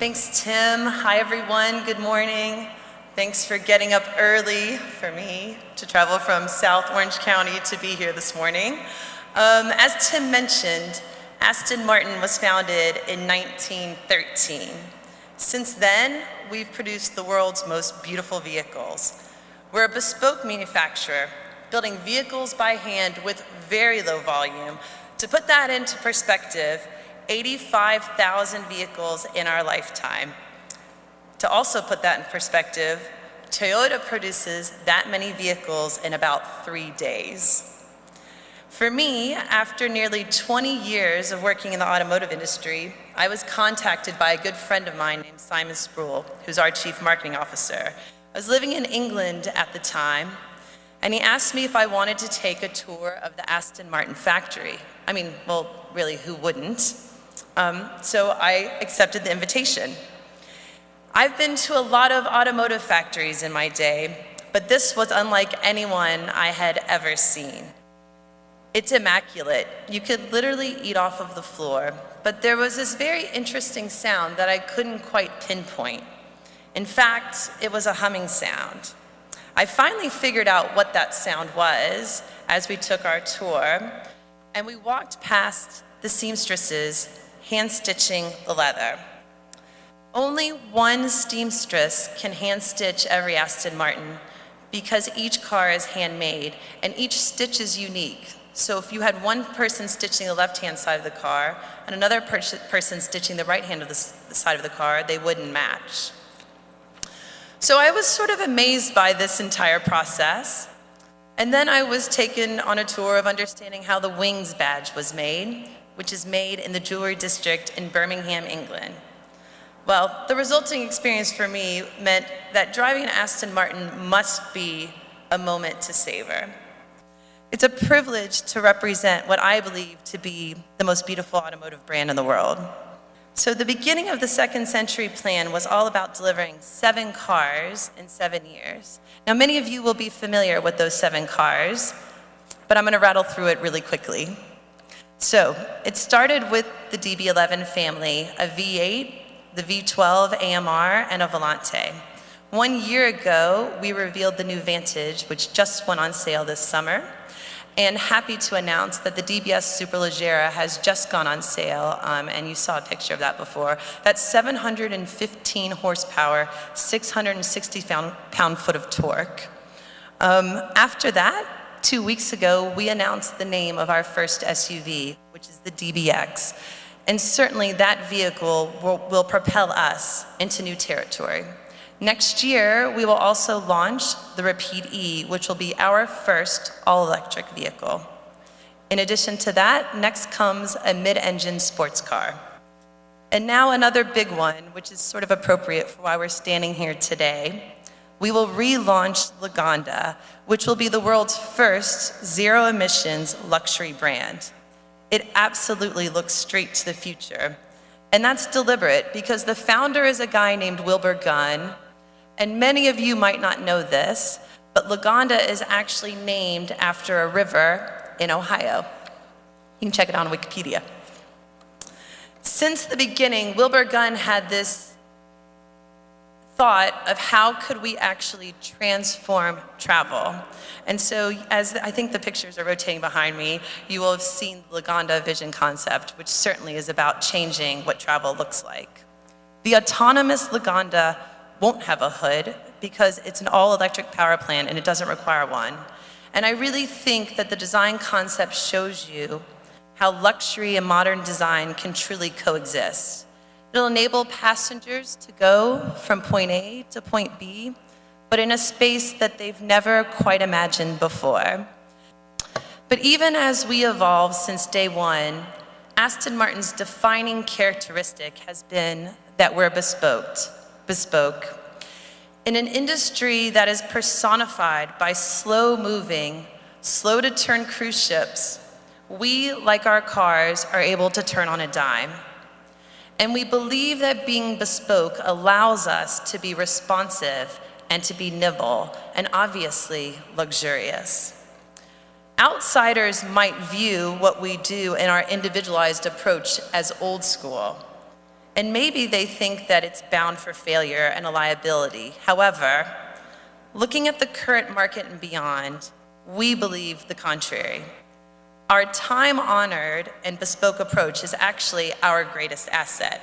Thanks, Tim. Hi, everyone. Good morning. Thanks for getting up early for me to travel from South Orange County to be here this morning. As Tim mentioned, Aston Martin was founded in 1913. Since then, we've produced the world's most beautiful vehicles. We're a bespoke manufacturer, building vehicles by hand with very low volume. To put that into perspective, 85,000 vehicles in our lifetime. To also put that in perspective, Toyota produces that many vehicles in about 3 days. For me, after nearly 20 years of working in the automotive industry, I was contacted by a good friend of mine named Simon Sproul, who's our chief marketing officer. I was living in England at the time, and he asked me if I wanted to take a tour of the Aston Martin factory. I mean, well, really, who wouldn't? So I accepted the invitation. I've been to a lot of automotive factories in my day, but this was unlike anyone I had ever seen. It's immaculate. You could literally eat off of the floor, but there was this very interesting sound that I couldn't quite pinpoint. In fact, it was a humming sound. I finally figured out what that sound was as we took our tour, and we walked past the seamstresses hand-stitching the leather. Only one seamstress can hand-stitch every Aston Martin because each car is handmade and each stitch is unique. So if you had one person stitching the left-hand side of the car and another person stitching the right-hand of the side of the car, they wouldn't match. So I was sort of amazed by this entire process. And then I was taken on a tour of understanding how the Wings badge was made, which is made in the Jewelry District in Birmingham, England. Well, the resulting experience for me meant that driving an Aston Martin must be a moment to savor. It's a privilege to represent what I believe to be the most beautiful automotive brand in the world. So the beginning of the second century plan was all about delivering 7 cars in 7 years. Now, many of you will be familiar with those 7 cars, but I'm going to rattle through it really quickly. So it started with the DB11 family, a V8, the V12 AMR, and a Volante. 1 year ago, we revealed the new Vantage, which just went on sale this summer, and happy to announce that the DBS Superleggera has just gone on sale, and you saw a picture of that before. That's 715 horsepower, 660 pound-foot of torque. After that, 2 weeks ago, we announced the name of our first SUV, which is the DBX. And certainly that vehicle will propel us into new territory. Next year, we will also launch the Rapide E, which will be our first all-electric vehicle. In addition to that, next comes a mid-engine sports car. And now another big one, which is sort of appropriate for why we're standing here today. We will relaunch Lagonda, which will be the world's first zero-emissions luxury brand. It absolutely looks straight to the future. And that's deliberate because the founder is a guy named Wilbur Gunn, and many of you might not know this, but Lagonda is actually named after a river in Ohio. You can check it out on Wikipedia. Since the beginning, Wilbur Gunn had this thought of how could we actually transform travel. And so, as I think the pictures are rotating behind me, you will have seen the Lagonda vision concept, which certainly is about changing what travel looks like. The autonomous Lagonda won't have a hood because it's an all-electric power plant and it doesn't require one. And I really think that the design concept shows you how luxury and modern design can truly coexist. It'll enable passengers to go from point A to point B, but in a space that they've never quite imagined before. But even as we evolve since day one, Aston Martin's defining characteristic has been that we're bespoke. In an industry that is personified by slow-moving, slow-to-turn cruise ships, we, like our cars, are able to turn on a dime. And we believe that being bespoke allows us to be responsive and to be nimble, and obviously luxurious. Outsiders might view what we do in our individualized approach as old school. And maybe they think that it's bound for failure and a liability. However, looking at the current market and beyond, we believe the contrary. Our time-honored and bespoke approach is actually our greatest asset.